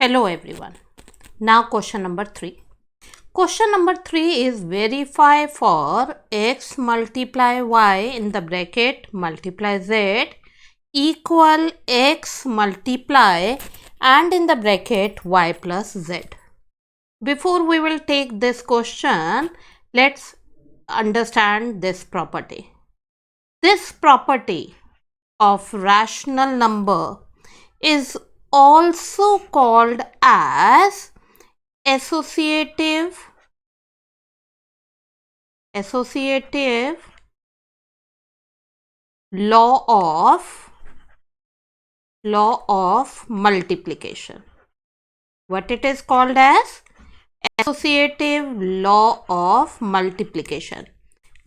Hello everyone. Now question number 3. Question number 3 is verify for x multiply y in the bracket multiply z equal x multiply and in the bracket y plus z. Before we will take this question, let's understand this property. This property of rational number is also called as associative law of multiplication. What it is called as? Associative law of multiplication,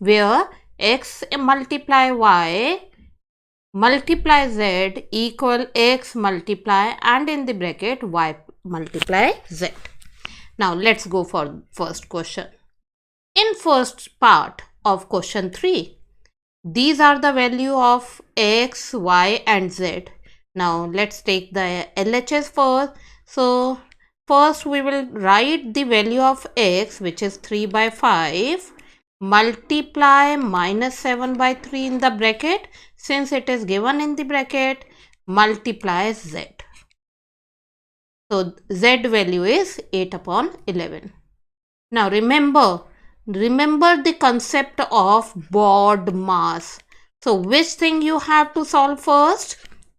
where x multiply y multiply z equal x multiply and in the bracket y multiply z. Now let's go for first question. In first part of question 3, these are the value of x, y and z. Now let's take the LHS first. So first we will write the value of x, which is 3 by 5, multiply minus 7 by 3 in the bracket. Since it is given in the bracket, multiply z. So z value is 8 upon 11. Now remember the concept of BOD mass. So which thing you have to solve first?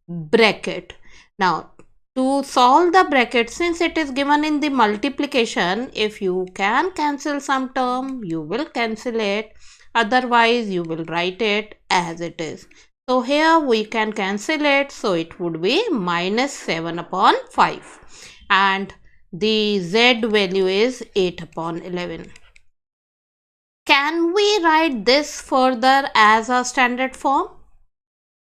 Bracket. Now to solve the bracket, since it is given in the multiplication, if you can cancel some term, you will cancel it. Otherwise, you will write it as it is. So here we can cancel it. So it would be minus 7 upon 5. And the z value is 8 upon 11. Can we write this further as a standard form?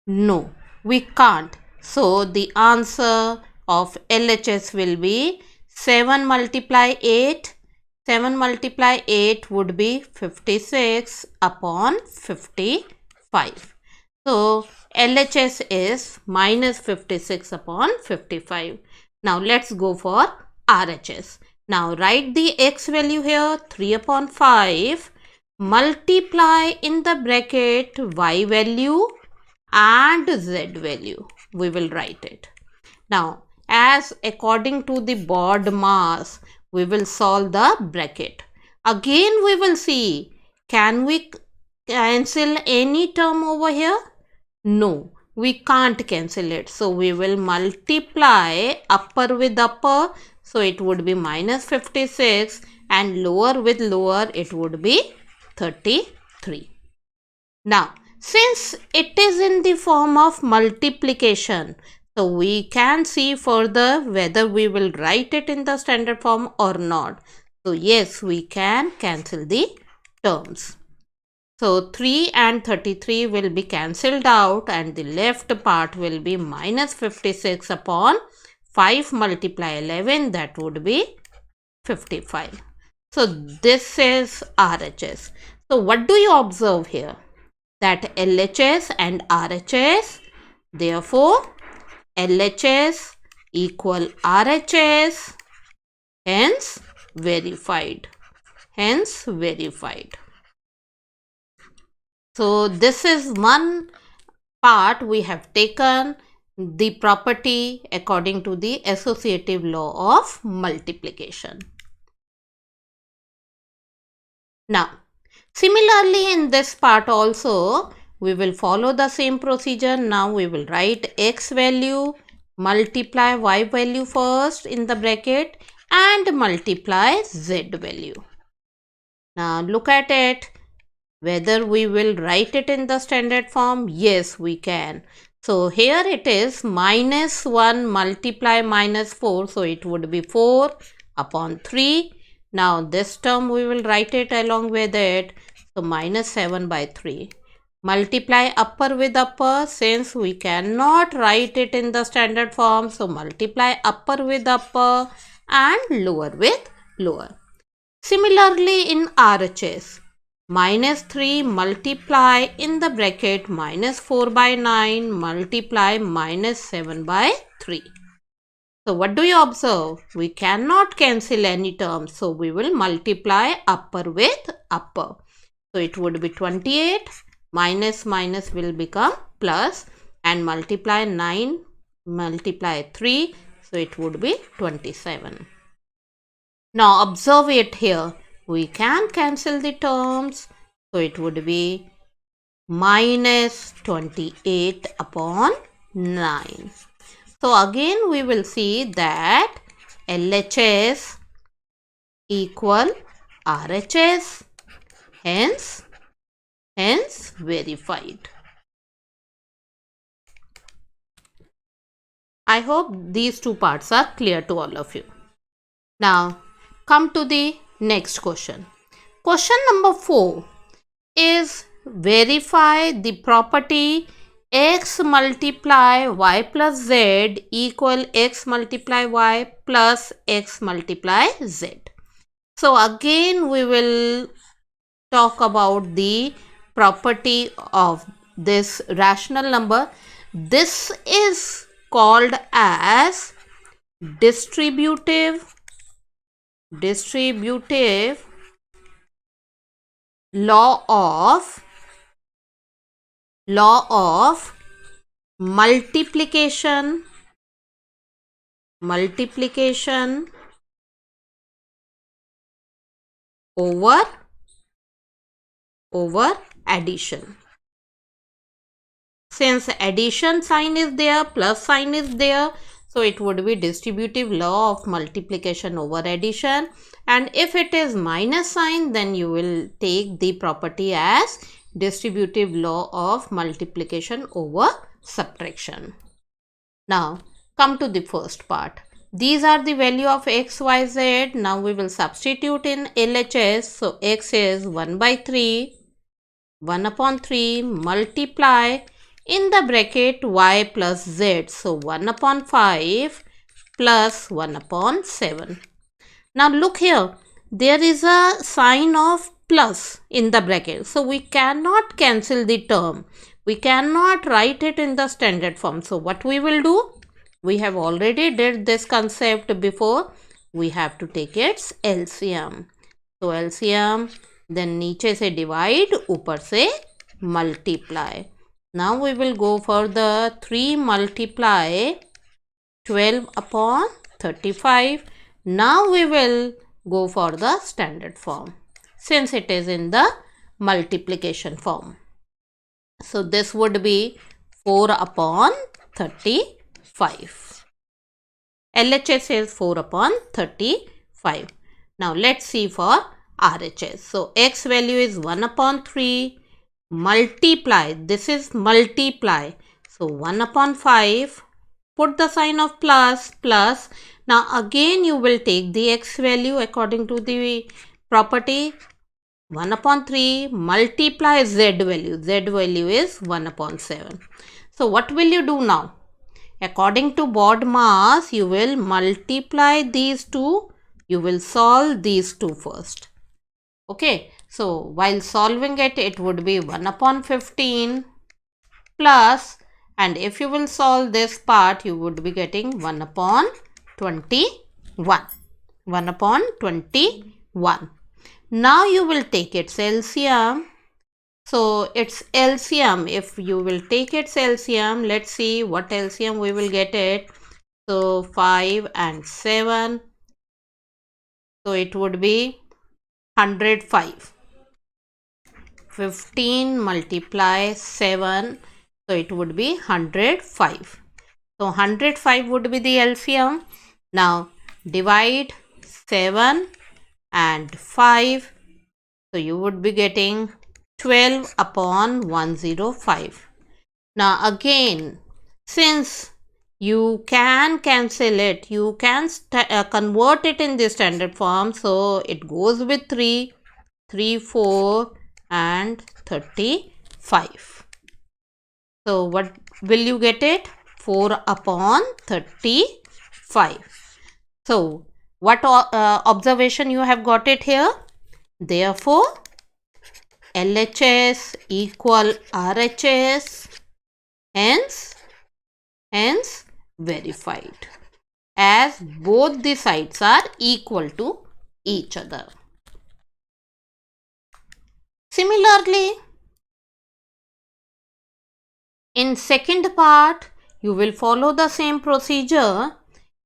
No, we can't. So the answer of LHS will be 7 multiply 8. 7 multiply 8 would be 56 upon 55. So LHS is minus 56 upon 55. Now let's go for RHS. Now write the x value here, 3 upon 5. Multiply in the bracket y value and z value. We will write it. Now, as according to the BOD mass, we will solve the bracket. Again, we will see, can we cancel any term over here? No, we can't cancel it. So, we will multiply upper with upper. So, it would be minus 56 and lower with lower, it would be 33. Now, since it is in the form of multiplication, so we can see further whether we will write it in the standard form or not. So yes, we can cancel the terms. So 3 and 33 will be cancelled out and the left part will be minus 56 upon 5 multiply 11, that would be 55. So this is RHS. So what do you observe here? That LHS and RHS, therefore LHS equal RHS, hence verified. So this is one part we have taken the property according to the associative law of multiplication. Now, similarly, in this part also, we will follow the same procedure. Now, we will write x value, multiply y value first in the bracket and multiply z value. Now, look at it. Whether we will write it in the standard form? Yes, we can. So, here it is minus 1 multiply minus 4. So, it would be 4 upon 3. Now, this term we will write it along with it. So, minus 7 by 3. Multiply upper with upper, since we cannot write it in the standard form. So, multiply upper with upper and lower with lower. Similarly, in RHS, minus 3 multiply in the bracket minus 4 by 9 multiply minus 7 by 3. So what do you observe? We cannot cancel any terms. So we will multiply upper with upper. So it would be 28 minus minus will become plus, and multiply 9 multiply 3. So it would be 27. Now observe it here. We can cancel the terms. So it would be minus 28 upon 9. So again we will see that LHS equal RHS, hence verified. I hope these two parts are clear to all of you. Now come to the next question. Question number 4 is verify the property x multiply y plus z equal x multiply y plus x multiply z. So again we will talk about the property of this rational number. This is called as distributive law of multiplication over addition. Since addition sign is there, plus sign is there, so it would be distributive law of multiplication over addition. And if it is minus sign, then you will take the property as distributive law of multiplication over subtraction. Now come to the first part. These are the value of x, y, z. Now we will substitute in LHS. So x is 1 by 3, 1 upon 3 multiply in the bracket y plus z. So 1 upon 5 plus 1 upon 7. Now look here, there is a sign of plus in the bracket. So we cannot cancel the term. We cannot write it in the standard form. So what we will do? We have already did this concept before. We have to take its LCM. So LCM, then नीचे से divide, ऊपर से multiply. Now we will go for the 3 multiply 12 upon 35. Now we will go for the standard form since it is in the multiplication form. So this would be 4 upon 35. LHS is 4 upon 35. Now let's see for RHS. So x value is 1 upon 3 multiply. This is multiply. So 1 upon 5. Put the sign of plus. Now again you will take the x value according to the property. 1 upon 3 multiply z value. Z value is 1 upon 7. So what will you do now? According to BODMAS, you will multiply these two. You will solve these two first. Okay. So while solving it, it would be 1 upon 15 plus, and if you will solve this part, you would be getting 1 upon 21. 1 upon 21. Now you will take its LCM. So its LCM, if you will take its LCM, let's see what LCM we will get it. So 5 and 7. So it would be 105. 15 multiply 7. So it would be 105. So 105 would be the LCM. Now divide 7 and 5. So you would be getting 12 upon 105. Now again, since you can cancel it, you can convert it in the standard form. So it goes with 3, 4 and 35. So what will you get it? 4 upon 35. So what observation you have got it here? Therefore, LHS equal RHS, hence verified. as both the sides are equal to each other. Similarly, in second part, you will follow the same procedure.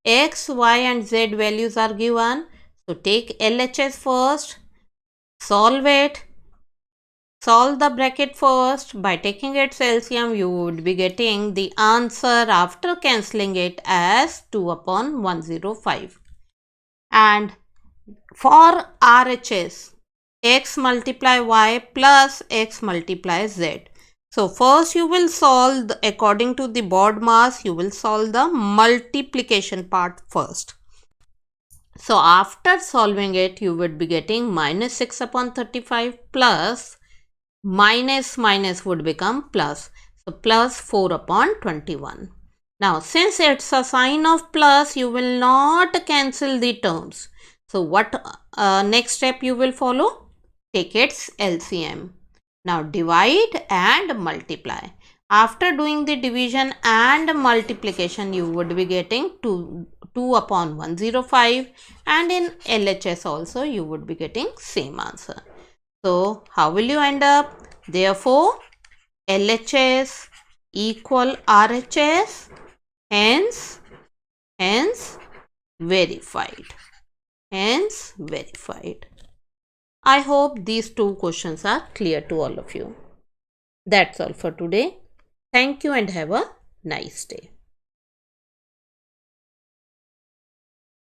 X, Y and Z values are given. So take LHS first, solve it. Solve the bracket first. By taking its LCM, you would be getting the answer after cancelling it as 2 upon 105. And for RHS, X multiply Y plus X multiply Z. So first you will solve according to the board mass, you will solve the multiplication part first. So after solving it, you would be getting minus 6 upon 35 plus minus would become plus. So plus 4 upon 21. Now since it's a sign of plus, you will not cancel the terms. So what next step you will follow? Take its LCM. Now divide and multiply. After doing the division and multiplication, you would be getting 2 upon 105, and in LHS also you would be getting same answer. So how will you end up? Therefore, LHS equal RHS, hence verified. Hence verified. I hope these two questions are clear to all of you. That's all for today. Thank you and have a nice day.